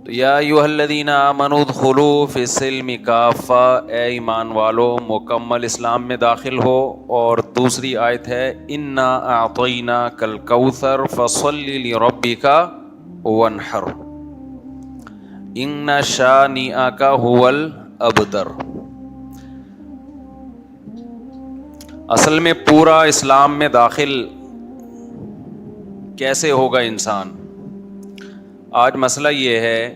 تو یا ایھا الذین آمنوا ادخلوا فی السلم کافہ، اے ایمان والو مکمل اسلام میں داخل ہو. اور دوسری آیت ہے انا اعطیناک الکوثر فصل لربک وانحر ان شانئک ھو الابتر. اصل میں پورا اسلام میں داخل کیسے ہوگا انسان؟ آج مسئلہ یہ ہے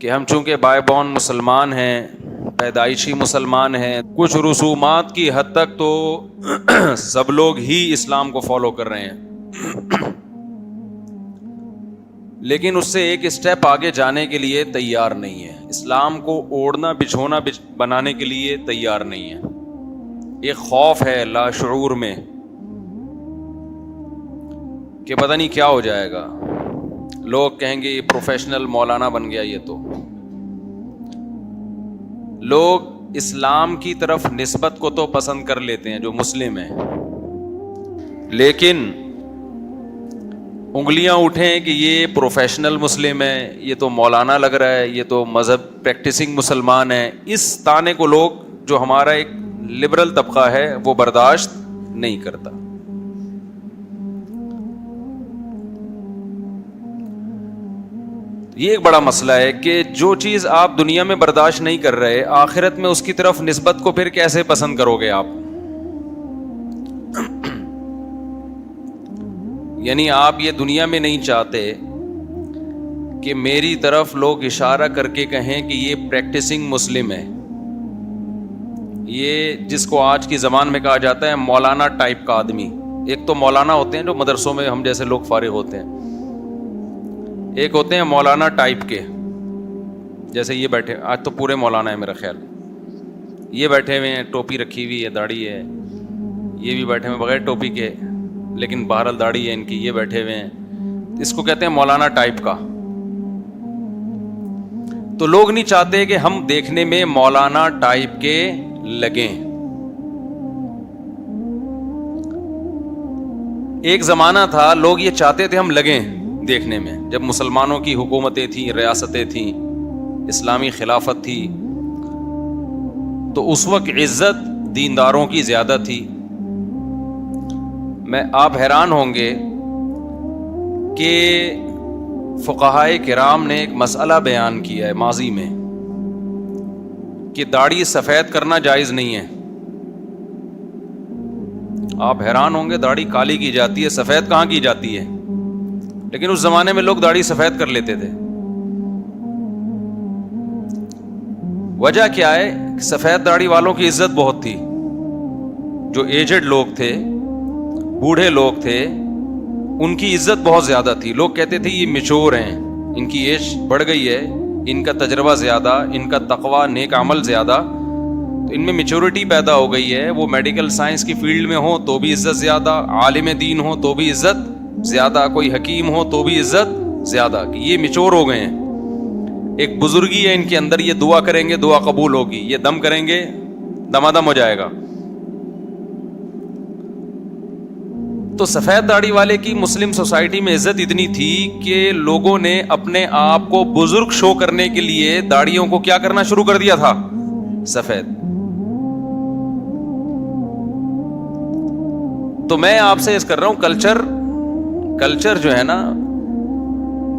کہ ہم چونکہ بائے بورن مسلمان ہیں، پیدائشی مسلمان ہیں، کچھ رسومات کی حد تک تو سب لوگ ہی اسلام کو فالو کر رہے ہیں، لیکن اس سے ایک اسٹیپ آگے جانے کے لیے تیار نہیں ہے. اسلام کو اوڑھنا بچھونا بنانے کے لیے تیار نہیں ہے. ایک خوف ہے لاشعور میں کہ پتہ نہیں کیا ہو جائے گا. لوگ کہیں گے یہ پروفیشنل مولانا بن گیا. یہ تو لوگ اسلام کی طرف نسبت کو تو پسند کر لیتے ہیں جو مسلم ہیں، لیکن انگلیاں اٹھیں کہ یہ پروفیشنل مسلم ہے، یہ تو مولانا لگ رہا ہے، یہ تو مذہب پریکٹسنگ مسلمان ہے. اس طعنے کو لوگ، جو ہمارا ایک لبرل طبقہ ہے، وہ برداشت نہیں کرتا. یہ ایک بڑا مسئلہ ہے کہ جو چیز آپ دنیا میں برداشت نہیں کر رہے، آخرت میں اس کی طرف نسبت کو پھر کیسے پسند کرو گے آپ؟ یعنی آپ یہ دنیا میں نہیں چاہتے کہ میری طرف لوگ اشارہ کر کے کہیں کہ یہ پریکٹسنگ مسلم ہے. یہ جس کو آج کی زبان میں کہا جاتا ہے مولانا ٹائپ کا آدمی. ایک تو مولانا ہوتے ہیں جو مدرسوں میں ہم جیسے لوگ فارغ ہوتے ہیں، ایک ہوتے ہیں مولانا ٹائپ کے، جیسے یہ بیٹھے، آج تو پورے مولانا ہے میرا خیال. یہ بیٹھے ہوئے ہیں، ٹوپی رکھی ہوئی ہے، داڑھی ہے. یہ بھی بیٹھے ہوئے بغیر ٹوپی کے، لیکن بہرحال داڑھی ہے ان کی. یہ بیٹھے ہوئے ہیں، اس کو کہتے ہیں مولانا ٹائپ کا. تو لوگ نہیں چاہتے کہ ہم دیکھنے میں مولانا ٹائپ کے لگیں. ایک زمانہ تھا لوگ یہ چاہتے تھے ہم لگیں دیکھنے میں، جب مسلمانوں کی حکومتیں تھیں، ریاستیں تھیں، اسلامی خلافت تھی، تو اس وقت عزت دینداروں کی زیادہ تھی. آپ حیران ہوں گے کہ فقہائے کرام نے ایک مسئلہ بیان کیا ہے ماضی میں کہ داڑھی سفید کرنا جائز نہیں ہے. آپ حیران ہوں گے، داڑھی کالی کی جاتی ہے، سفید کہاں کی جاتی ہے؟ لیکن اس زمانے میں لوگ داڑھی سفید کر لیتے تھے. وجہ کیا ہے؟ سفید داڑھی والوں کی عزت بہت تھی. جو ایجڈ لوگ تھے، بوڑھے لوگ تھے، ان کی عزت بہت زیادہ تھی. لوگ کہتے تھے یہ میچور ہیں، ان کی ایج بڑھ گئی ہے، ان کا تجربہ زیادہ، ان کا تقویٰ نیک عمل زیادہ، تو ان میں میچورٹی پیدا ہو گئی ہے. وہ میڈیکل سائنس کی فیلڈ میں ہوں تو بھی عزت زیادہ، عالم دین ہو تو بھی عزت زیادہ، کوئی حکیم ہو تو بھی عزت زیادہ، کہ یہ میچور ہو گئے ہیں. ایک بزرگی ہے ان کے اندر، یہ دعا کریں گے دعا قبول ہوگی، یہ دم کریں گے دمادم ہو جائے گا. تو سفید داڑھی والے کی مسلم سوسائٹی میں عزت اتنی تھی کہ لوگوں نے اپنے آپ کو بزرگ شو کرنے کے لیے داڑھیوں کو کیا کرنا شروع کر دیا تھا؟ سفید. تو میں آپ سے اس کر رہا ہوں، کلچر جو ہے نا،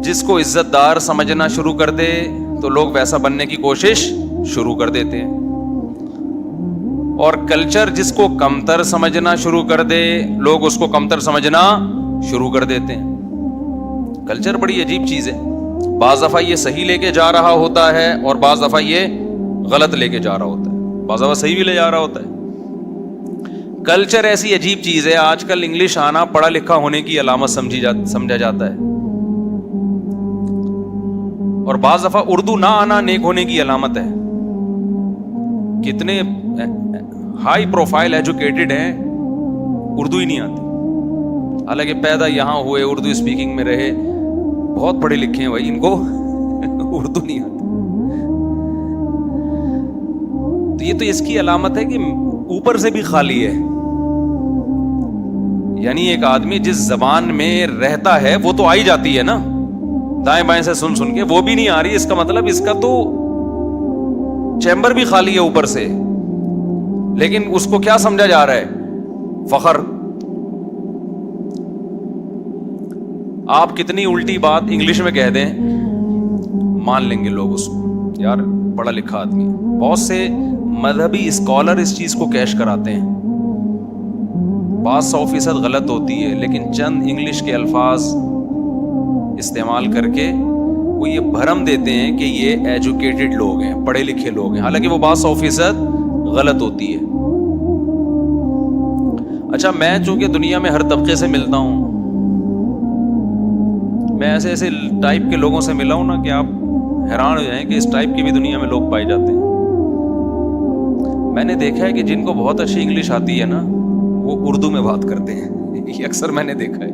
جس کو عزت دار سمجھنا شروع کر دے تو لوگ ویسا بننے کی کوشش شروع کر دیتے ہیں، اور کلچر جس کو کمتر سمجھنا شروع کر دے لوگ اس کو کمتر سمجھنا شروع کر دیتے ہیں. کلچر بڑی عجیب چیز ہے. بعض دفعہ یہ صحیح لے کے جا رہا ہوتا ہے اور بعض دفعہ یہ غلط لے کے جا رہا ہوتا ہے، بعض دفعہ صحیح بھی لے جا رہا ہوتا ہے. کلچر ایسی عجیب چیز ہے، آج کل انگلش آنا پڑھا لکھا ہونے کی علامت سمجھا جاتا ہے، اور بعض دفعہ اردو نہ آنا نیک ہونے کی علامت ہے. کتنے ہائی پروفائل ایجوکیٹڈ ہیں، اردو ہی نہیں آتی، حالانکہ پیدا یہاں ہوئے، اردو اسپیکنگ میں رہے، بہت پڑھے لکھے ہیں بھائی، ان کو اردو نہیں آتی. تو یہ تو اس کی علامت ہے کہ اوپر سے بھی خالی ہے. یعنی ایک آدمی جس زبان میں رہتا ہے وہ تو آئی جاتی ہے نا، دائیں بائیں سے سن کے وہ بھی نہیں آ رہی. اس کا مطلب اس کا تو چیمبر بھی خالی ہے اوپر سے, لیکن اس کو کیا سمجھا جا رہا ہے؟ فخر. آپ کتنی الٹی بات انگلش میں کہہ دیں, مان لیں گے لوگ اس کو, یار پڑھا لکھا آدمی. بہت سے مذہبی اسکالر اس چیز کو کیش کراتے ہیں. بات 100% غلط ہوتی ہے, لیکن چند انگلش کے الفاظ استعمال کر کے وہ یہ بھرم دیتے ہیں کہ یہ ایجوکیٹڈ لوگ ہیں, پڑھے لکھے لوگ ہیں, حالانکہ وہ بات 100% غلط ہوتی ہے. اچھا, میں چونکہ دنیا میں ہر طبقے سے ملتا ہوں, میں ایسے ایسے ٹائپ کے لوگوں سے ملا ہوں نا کہ آپ حیران ہو جائیں کہ اس ٹائپ کی بھی دنیا میں لوگ پائے جاتے ہیں. میں نے دیکھا ہے کہ جن کو بہت اچھی انگلش آتی ہے نا, وہ اردو میں بات کرتے ہیں. یہ اکثر میں نے دیکھا ہے.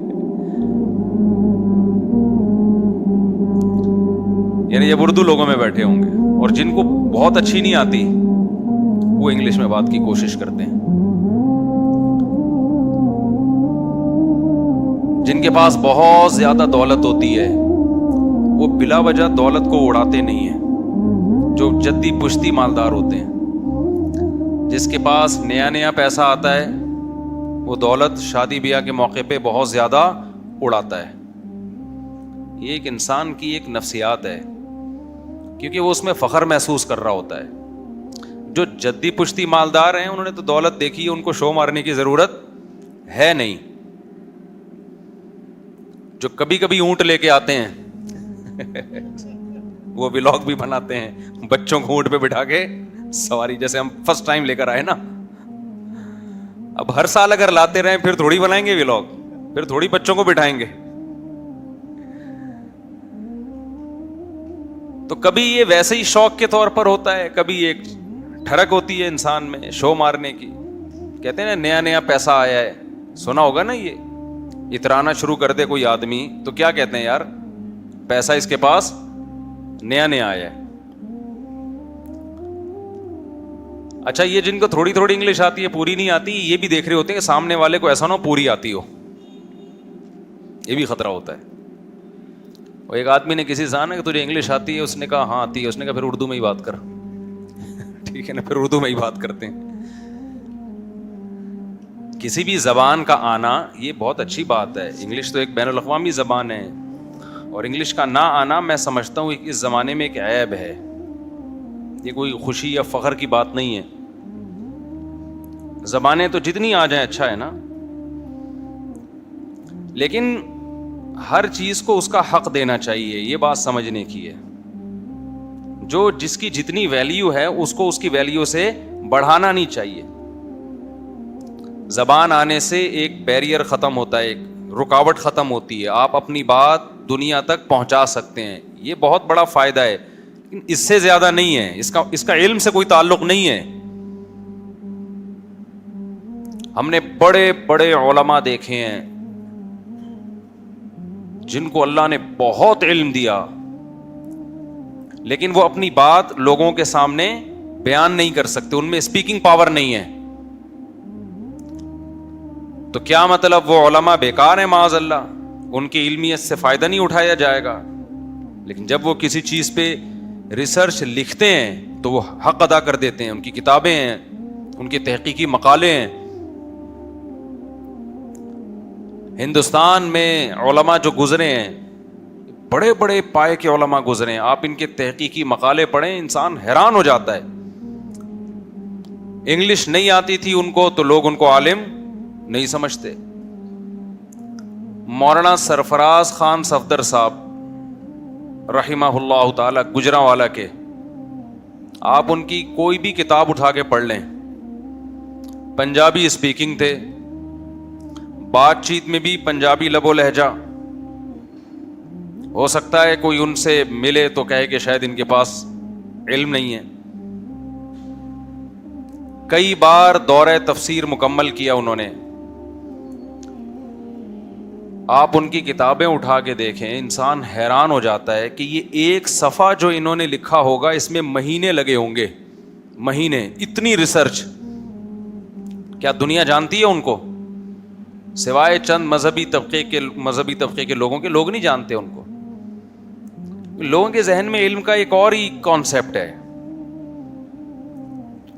یعنی جب اردو لوگوں میں بیٹھے ہوں گے, اور جن کو بہت اچھی نہیں آتی وہ انگلش میں بات کی کوشش کرتے ہیں. جن کے پاس بہت زیادہ دولت ہوتی ہے وہ بلا وجہ دولت کو اڑاتے نہیں ہیں. جو جدی پشتی مالدار ہوتے ہیں, جس کے پاس نیا نیا پیسہ آتا ہے, وہ دولت شادی بیاہ کے موقع پہ بہت زیادہ اڑاتا ہے. یہ ایک انسان کی ایک نفسیات ہے, کیونکہ وہ اس میں فخر محسوس کر رہا ہوتا ہے. جو جدی پشتی مالدار ہیں انہوں نے تو دولت دیکھی ہے, ان کو شو مارنے کی ضرورت ہے نہیں. جو کبھی کبھی اونٹ لے کے آتے ہیں وہ ولاگ بھی بناتے ہیں, بچوں کو اونٹ پہ بٹھا کے سواری, جیسے ہم فرسٹ ٹائم لے کر آئے نا. اب ہر سال اگر لاتے رہیں پھر تھوڑی بنائیں گے ولاگ, پھر تھوڑی بچوں کو بٹھائیں گے. تو کبھی یہ ویسے ہی شوق کے طور پر ہوتا ہے, کبھی ایک ٹھڑک ہوتی ہے انسان میں شو مارنے کی. کہتے ہیں نا نیا نیا پیسہ آیا ہے, سنا ہوگا نا, یہ اترانا شروع کر دے کوئی آدمی تو کیا کہتے ہیں, یار پیسہ اس کے پاس نیا نیا آیا ہے. اچھا, یہ جن کو تھوڑی تھوڑی انگلش آتی ہے, پوری نہیں آتی, یہ بھی دیکھ رہے ہوتے ہیں کہ سامنے والے کو ایسا نہ ہو پوری آتی ہو. یہ بھی خطرہ ہوتا ہے. اور ایک آدمی نے کسی سے کہا کہ تجھے انگلش آتی ہے, اس نے کہا ہاں آتی ہے. اس نے کہا پھر اردو میں ہی بات کر. ٹھیک ہے نا, پھر اردو میں ہی بات کرتے ہیں. کسی بھی زبان کا آنا یہ بہت اچھی بات ہے. انگلش تو ایک بین الاقوامی زبان ہے, اور انگلش کا نہ آنا میں سمجھتا ہوں اس زمانے میں ایک عیب ہے. یہ کوئی خوشی یا فخر کی بات نہیں ہے. زبانیں تو جتنی آ جائیں اچھا ہے نا, لیکن ہر چیز کو اس کا حق دینا چاہیے, یہ بات سمجھنے کی ہے. جو جس کی جتنی ویلیو ہے اس کو اس کی ویلیو سے بڑھانا نہیں چاہیے. زبان آنے سے ایک بیریئر ختم ہوتا ہے, ایک رکاوٹ ختم ہوتی ہے, آپ اپنی بات دنیا تک پہنچا سکتے ہیں. یہ بہت بڑا فائدہ ہے, لیکن اس سے زیادہ نہیں ہے. اس کا علم سے کوئی تعلق نہیں ہے. ہم نے بڑے بڑے علماء دیکھے ہیں جن کو اللہ نے بہت علم دیا, لیکن وہ اپنی بات لوگوں کے سامنے بیان نہیں کر سکتے, ان میں اسپیکنگ پاور نہیں ہے. تو کیا مطلب وہ علماء بیکار ہیں؟ معاذ اللہ, ان کی علمیت سے فائدہ نہیں اٹھایا جائے گا. لیکن جب وہ کسی چیز پہ ریسرچ لکھتے ہیں تو وہ حق ادا کر دیتے ہیں. ان کی کتابیں ہیں, ان کے تحقیقی مقالے ہیں. ہندوستان میں علماء جو گزرے ہیں, بڑے بڑے پائے کے علماء گزرے ہیں, آپ ان کے تحقیقی مقالے پڑھیں, انسان حیران ہو جاتا ہے. انگلش نہیں آتی تھی ان کو تو لوگ ان کو عالم نہیں سمجھتے. مولانا سرفراز خان صفدر صاحب رحمہ اللہ تعالی گجرانوالہ کے, آپ ان کی کوئی بھی کتاب اٹھا کے پڑھ لیں, پنجابی اسپیکنگ تھے, بات چیت میں بھی پنجابی لب و لہجہ. ہو سکتا ہے کوئی ان سے ملے تو کہے کہ شاید ان کے پاس علم نہیں ہے. کئی بار دورہ تفسیر مکمل کیا انہوں نے. آپ ان کی کتابیں اٹھا کے دیکھیں, انسان حیران ہو جاتا ہے کہ یہ ایک صفحہ جو انہوں نے لکھا ہوگا اس میں مہینے لگے ہوں گے, مہینے. اتنی ریسرچ کیا دنیا جانتی ہے ان کو؟ سوائے چند مذہبی طبقے کے لوگوں کے, لوگ نہیں جانتے ان کو. لوگوں کے ذہن میں علم کا ایک اور ہی کانسیپٹ ہے.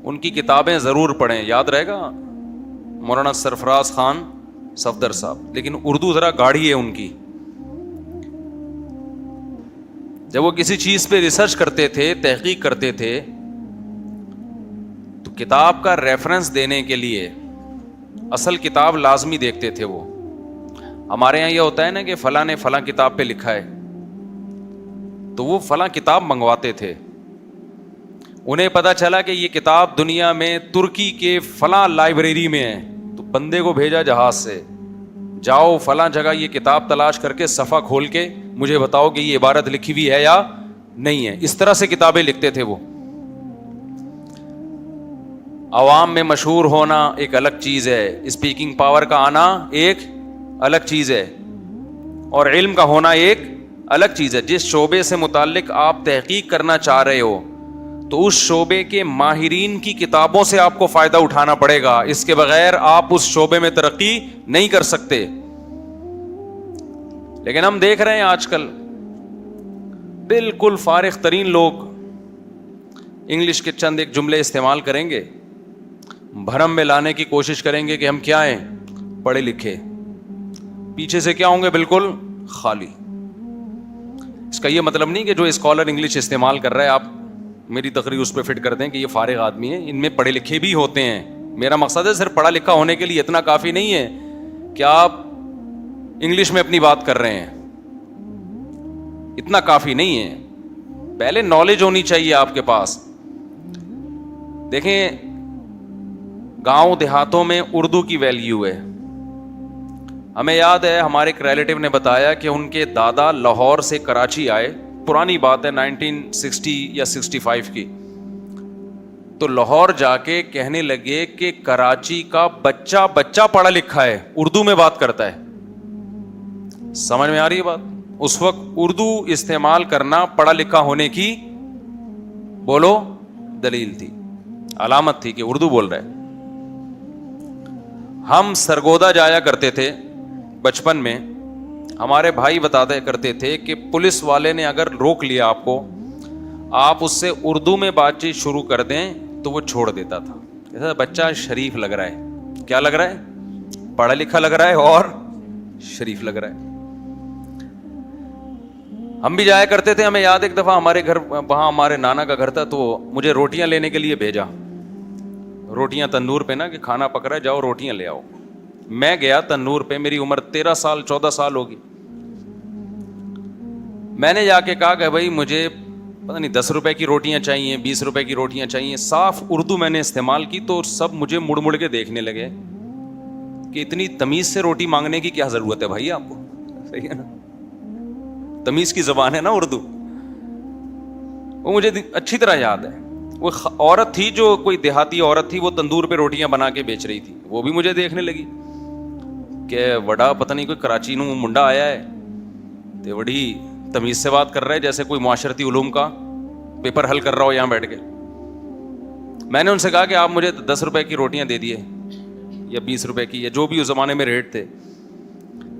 ان کی کتابیں ضرور پڑھیں, یاد رہے گا مولانا سرفراز خان صفدر صاحب, لیکن اردو ذرا گاڑھی ہے ان کی. جب وہ کسی چیز پہ ریسرچ کرتے تھے, تحقیق کرتے تھے, تو کتاب کا ریفرنس دینے کے لیے اصل کتاب لازمی دیکھتے تھے وہ. ہمارے یہاں یہ ہوتا ہے نا کہ فلاں نے فلاں کتاب پہ لکھا ہے, تو وہ فلاں کتاب منگواتے تھے. انہیں پتا چلا کہ یہ کتاب دنیا میں ترکی کے فلاں لائبریری میں ہے, تو بندے کو بھیجا جہاز سے, جاؤ فلاں جگہ یہ کتاب تلاش کر کے صفحہ کھول کے مجھے بتاؤ کہ یہ عبارت لکھی ہوئی ہے یا نہیں ہے. اس طرح سے کتابیں لکھتے تھے وہ. عوام میں مشہور ہونا ایک الگ چیز ہے, اسپیکنگ پاور کا آنا ایک الگ چیز ہے, اور علم کا ہونا ایک الگ چیز ہے. جس شعبے سے متعلق آپ تحقیق کرنا چاہ رہے ہو تو اس شعبے کے ماہرین کی کتابوں سے آپ کو فائدہ اٹھانا پڑے گا, اس کے بغیر آپ اس شعبے میں ترقی نہیں کر سکتے. لیکن ہم دیکھ رہے ہیں آج کل بالکل فارغ ترین لوگ انگلش کے چند ایک جملے استعمال کریں گے, بھرم میں لانے کی کوشش کریں گے کہ ہم کیا ہیں, پڑھے لکھے, پیچھے سے کیا ہوں گے, بالکل خالی. اس کا یہ مطلب نہیں کہ جو اسکالر انگلش استعمال کر رہا ہے آپ میری تقریر اس پہ فٹ کر دیں کہ یہ فارغ آدمی ہے. ان میں پڑھے لکھے بھی ہوتے ہیں. میرا مقصد ہے صرف پڑھا لکھا ہونے کے لیے اتنا کافی نہیں ہے کہ آپ انگلش میں اپنی بات کر رہے ہیں, اتنا کافی نہیں ہے. پہلے نالج ہونی چاہیے آپ کے پاس. دیکھیں گاؤں دیہاتوں میں اردو کی ویلیو ہے. ہمیں یاد ہے ہمارے ایک ریلیٹیو نے بتایا کہ ان کے دادا لاہور سے کراچی آئے, پرانی بات ہے 1960 یا 65 کی, تو لاہور جا کے کہنے لگے کہ کراچی کا بچہ بچہ پڑھا لکھا ہے, اردو میں بات کرتا ہے. سمجھ میں آ رہی ہے بات؟ اس وقت اردو استعمال کرنا پڑھا لکھا ہونے کی بولو دلیل تھی, علامت تھی کہ اردو بول رہا ہے. ہم سرگودا جایا کرتے تھے بچپن میں, ہمارے بھائی بتاتے کرتے تھے کہ پولیس والے نے اگر روک لیا آپ کو, آپ اس سے اردو میں بات چیت شروع کر دیں تو وہ چھوڑ دیتا تھا. ایسا بچہ شریف لگ رہا ہے. کیا لگ رہا ہے؟ پڑھا لکھا لگ رہا ہے اور شریف لگ رہا ہے. ہم بھی جایا کرتے تھے. ہمیں یاد ایک دفعہ ہمارے گھر, وہاں ہمارے نانا کا گھر تھا, تو مجھے روٹیاں لینے کے لیے بھیجا. روٹیاں تندور پہ نا کہ کھانا پک رہا ہے, جاؤ روٹیاں لے آؤ. میں گیا تندور پہ, میری عمر 13 سال 14 سال ہوگی. میں نے جا کے کہا کہ بھائی مجھے پتہ نہیں 10 روپے کی روٹیاں چاہیے, 20 روپے کی روٹیاں چاہیے. صاف اردو میں نے استعمال کی تو سب مجھے مڑ مڑ کے دیکھنے لگے کہ اتنی تمیز سے روٹی مانگنے کی کیا ضرورت ہے بھائی آپ کو. صحیح ہے نا, تمیز کی زبان ہے نا اردو. وہ مجھے اچھی طرح یاد ہے. وہ عورت تھی جو کوئی دیہاتی عورت تھی, وہ تندور پہ روٹیاں بنا کے بیچ رہی تھی. وہ بھی مجھے دیکھنے لگی کہ وڈا پتہ نہیں کوئی کراچی نو منڈا آیا ہے تے وڈی تمیز سے بات کر رہا ہے, جیسے کوئی معاشرتی علوم کا پیپر حل کر رہا ہو یہاں بیٹھ کے. میں نے ان سے کہا کہ آپ مجھے 10 روپے کی روٹیاں دے دیے یا 20 روپے کی, یا جو بھی اس زمانے میں ریٹ تھے.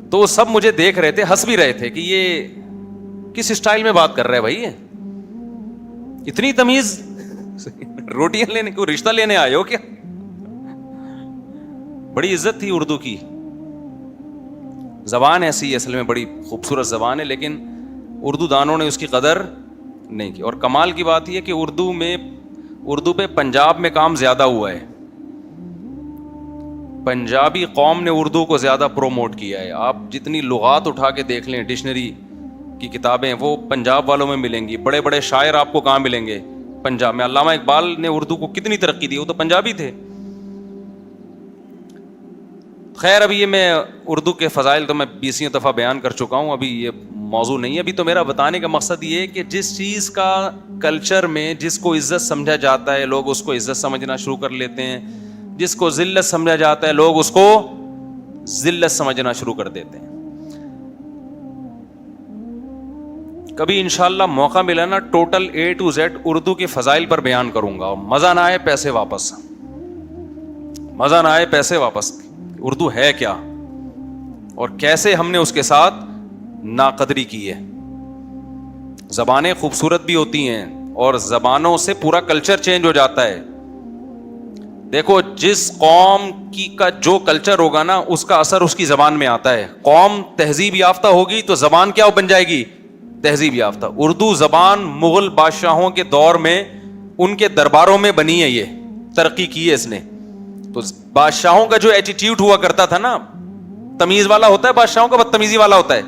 تو وہ سب مجھے دیکھ رہے تھے, ہنس بھی رہے تھے کہ یہ کس اسٹائل میں بات کر رہا ہے بھائی, یہ اتنی تمیز, روٹیاں لینے کو رشتہ لینے آئے ہو کیا. بڑی عزت تھی اردو کی. زبان ایسی اصل میں بڑی خوبصورت زبان ہے, لیکن اردو دانوں نے اس کی قدر نہیں کی. اور کمال کی بات یہ کہ اردو پہ پنجاب میں کام زیادہ ہوا ہے. پنجابی قوم نے اردو کو زیادہ پروموٹ کیا ہے. آپ جتنی لغات اٹھا کے دیکھ لیں, ڈکشنری کی کتابیں وہ پنجاب والوں میں ملیں گی. بڑے بڑے شاعر آپ کو کہاں ملیں گے؟ پنجاب میں. علامہ اقبال نے اردو کو کتنی ترقی دی, وہ تو پنجابی تھے. خیر ابھی یہ میں اردو کے فضائل تو میں 20 دفعہ بیان کر چکا ہوں, ابھی یہ موضوع نہیں ہے. ابھی تو میرا بتانے کا مقصد یہ ہے کہ جس چیز کا کلچر میں جس کو عزت سمجھا جاتا ہے لوگ اس کو عزت سمجھنا شروع کر لیتے ہیں, جس کو ذلت سمجھا جاتا ہے لوگ اس کو ذلت سمجھنا شروع کر دیتے ہیں. کبھی انشاءاللہ موقع ملا نا total A to Z Urdu کے فضائل پر بیان کروں گا. مزہ نہ آئے پیسے واپس, مزہ نہ آئے پیسے واپس. اردو ہے کیا اور کیسے ہم نے اس کے ساتھ ناقدری کی ہے. زبانیں خوبصورت بھی ہوتی ہیں اور زبانوں سے پورا کلچر چینج ہو جاتا ہے. دیکھو جس قوم کی کا جو کلچر ہوگا نا اس کا اثر اس کی زبان میں آتا ہے. قوم تہذیب یافتہ ہوگی تو زبان کیا بن جائے گی؟ تہذیب یافتہ. اردو زبان مغل بادشاہوں کے دور میں ان کے درباروں میں بنی ہے, یہ ترقی کی ہے اس نے. تو بادشاہوں کا جو ایٹیٹیوڈ ہوا کرتا تھا نا, تمیز والا ہوتا ہے بادشاہوں کا, بدتمیزی والا ہوتا ہے.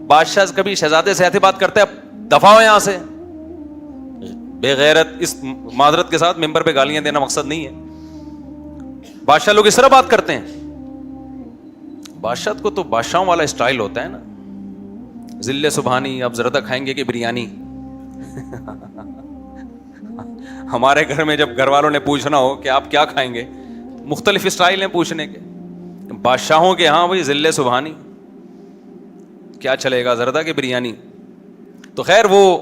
بادشاہ کبھی شہزادے سے ایسے بات کرتے ہیں دفاع ہو یہاں سے, بے غیرت, اس معذرت کے ساتھ ممبر پہ گالیاں دینا مقصد نہیں ہے. بادشاہ لوگ اس طرح بات کرتے ہیں. بادشاہ کو تو بادشاہوں والا اسٹائل ہوتا ہے نا, ذل سبحانی, آپ زردہ کھائیں گے کہ بریانی. ہمارے گھر میں جب گھر والوں نے پوچھنا ہو کہ آپ کیا کھائیں گے, مختلف اسٹائل ہیں پوچھنے کے. بادشاہوں کے ہاں وہی ذل سبحانی, کیا چلے گا, زردہ کی بریانی. تو خیر وہ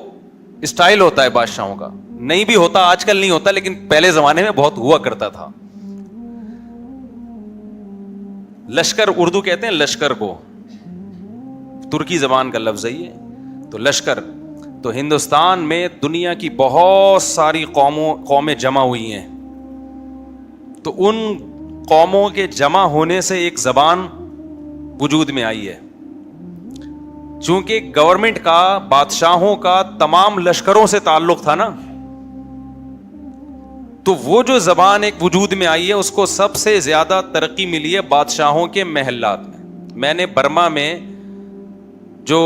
اسٹائل ہوتا ہے بادشاہوں کا, نہیں بھی ہوتا, آج کل نہیں ہوتا, لیکن پہلے زمانے میں بہت ہوا کرتا تھا. لشکر اردو کہتے ہیں لشکر کو, ترکی زبان کا لفظ ہے یہ. تو لشکر, تو ہندوستان میں دنیا کی بہت ساری قومیں جمع ہوئی ہیں. تو ان قوموں کے جمع ہونے سے ایک زبان وجود میں آئی ہے. چونکہ گورنمنٹ کا, بادشاہوں کا تمام لشکروں سے تعلق تھا نا, تو وہ جو زبان ایک وجود میں آئی ہے اس کو سب سے زیادہ ترقی ملی ہے بادشاہوں کے محلات میں. میں نے برما میں جو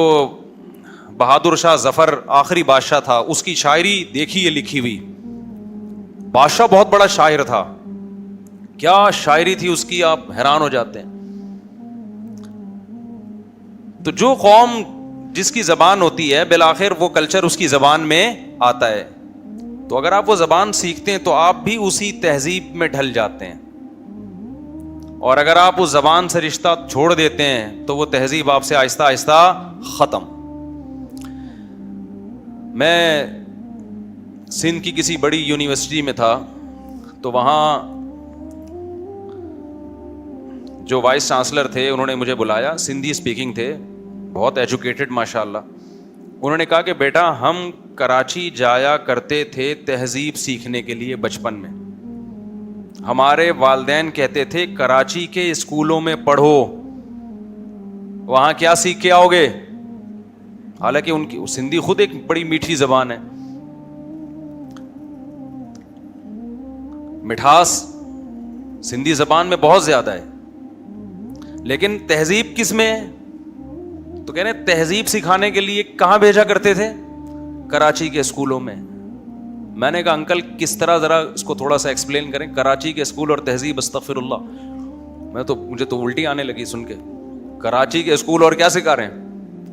بہادر شاہ ظفر آخری بادشاہ تھا اس کی شاعری دیکھی ہے لکھی ہوئی. بادشاہ بہت بڑا شاعر تھا, کیا شاعری تھی اس کی, آپ حیران ہو جاتے ہیں. تو جو قوم جس کی زبان ہوتی ہے بالآخر وہ کلچر اس کی زبان میں آتا ہے. تو اگر آپ وہ زبان سیکھتے ہیں تو آپ بھی اسی تہذیب میں ڈھل جاتے ہیں, اور اگر آپ اس زبان سے رشتہ چھوڑ دیتے ہیں تو وہ تہذیب آپ سے آہستہ آہستہ ختم. میں سندھ کی کسی بڑی یونیورسٹی میں تھا, تو وہاں جو وائس چانسلر تھے انہوں نے مجھے بلایا, سندھی اسپیکنگ تھے, بہت ایجوکیٹڈ ماشاء اللہ. انہوں نے کہا کہ بیٹا ہم کراچی جایا کرتے تھے تہذیب سیکھنے کے لیے بچپن میں. ہمارے والدین کہتے تھے کراچی کے اسکولوں میں پڑھو, وہاں کیا سیکھ کے آؤ گے. حالانکہ ان کی سندھی خود ایک بڑی میٹھی زبان ہے, مٹھاس سندھی زبان میں بہت زیادہ ہے, لیکن تہذیب کس میں ہے؟ تو کہہ رہے ہیں تہذیب سکھانے کے لیے کہاں بھیجا کرتے تھے؟ کراچی کے اسکولوں میں. میں نے کہا انکل کس طرح, ذرا اس کو تھوڑا سا ایکسپلین کریں. کراچی کے اسکول اور تہذیب, استغفر اللہ, مجھے تو الٹی آنے لگی سن کے. کراچی کے اسکول اور کیا سکھا رہے ہیں,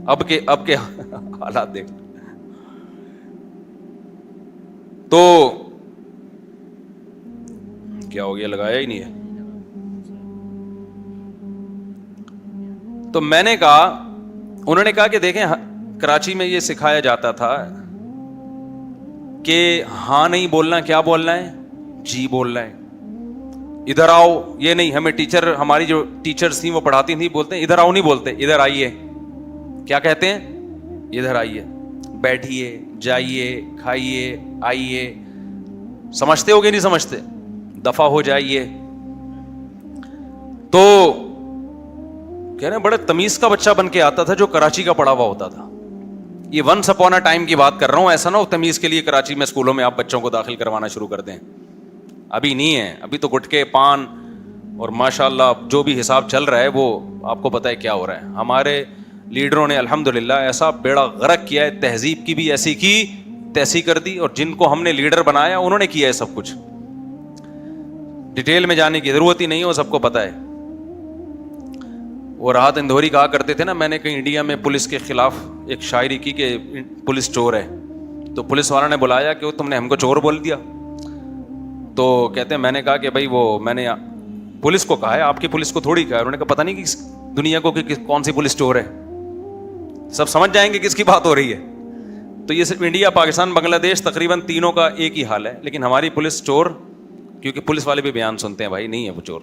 اب کے حالات دیکھ. تو کیا ہو گیا, لگایا ہی نہیں ہے. تو میں نے کہا, انہوں نے کہا کہ دیکھیں کراچی میں یہ سکھایا جاتا تھا کہ ہاں نہیں بولنا, کیا بولنا ہے, جی بولنا ہے. ادھر آؤ یہ نہیں, ہمیں ہماری جو ٹیچرز تھیں وہ پڑھاتی تھیں, بولتے ہیں ادھر آؤ نہیں بولتے, ادھر آئیے. کیا کہتے ہیں, ادھر آئیے, بیٹھیے, جائیے, کھائیے, آئیے. سمجھتے ہو کہ نہیں سمجھتے, دفع ہو جائیے. تو کہہ رہے ہیں بڑے تمیز کا بچہ بن کے آتا تھا جو کراچی کا پڑھا ہوا ہوتا تھا. یہ ونس اپون اے ٹائم کی بات کر رہا ہوں, ایسا نہ ہو تمیز کے لیے کراچی میں اسکولوں میں آپ بچوں کو داخل کروانا شروع کر دیں. ابھی نہیں ہے, ابھی تو گٹکے, پان اور ماشاءاللہ جو بھی حساب چل رہا ہے وہ آپ کو پتہ ہے کیا ہو رہا ہے. ہمارے لیڈروں نے الحمدللہ ایسا بیڑا غرق کیا ہے, تہذیب کی بھی ایسی کی تیسی کر دی, اور جن کو ہم نے لیڈر بنایا انہوں نے کیا ہے سب کچھ. ڈیٹیل میں جانے کی ضرورت ہی نہیں ہے, وہ سب کو پتہ ہے. وہ راحت اندھوری کہا کرتے تھے نا, میں نے کہیں انڈیا میں پولیس کے خلاف ایک شاعری کی کہ پولیس چور ہے, تو پولیس والا نے بلایا کہ تم نے ہم کو چور بول دیا. تو کہتے ہیں میں نے کہا کہ بھائی وہ میں نے پولیس کو کہا ہے, آپ کی پولیس کو تھوڑی کہا ہے. انہوں نے کہا پتہ نہیں کہ دنیا کو کہ کون سی پولیس چور ہے, سب سمجھ جائیں گے کس کی بات ہو رہی ہے. تو یہ صرف انڈیا, پاکستان, بنگلہ دیش تقریباً تینوں کا ایک ہی حال ہے, لیکن ہماری پولیس چور, کیونکہ پولیس والے بھی بیان سنتے ہیں بھائی نہیں ہے وہ چور.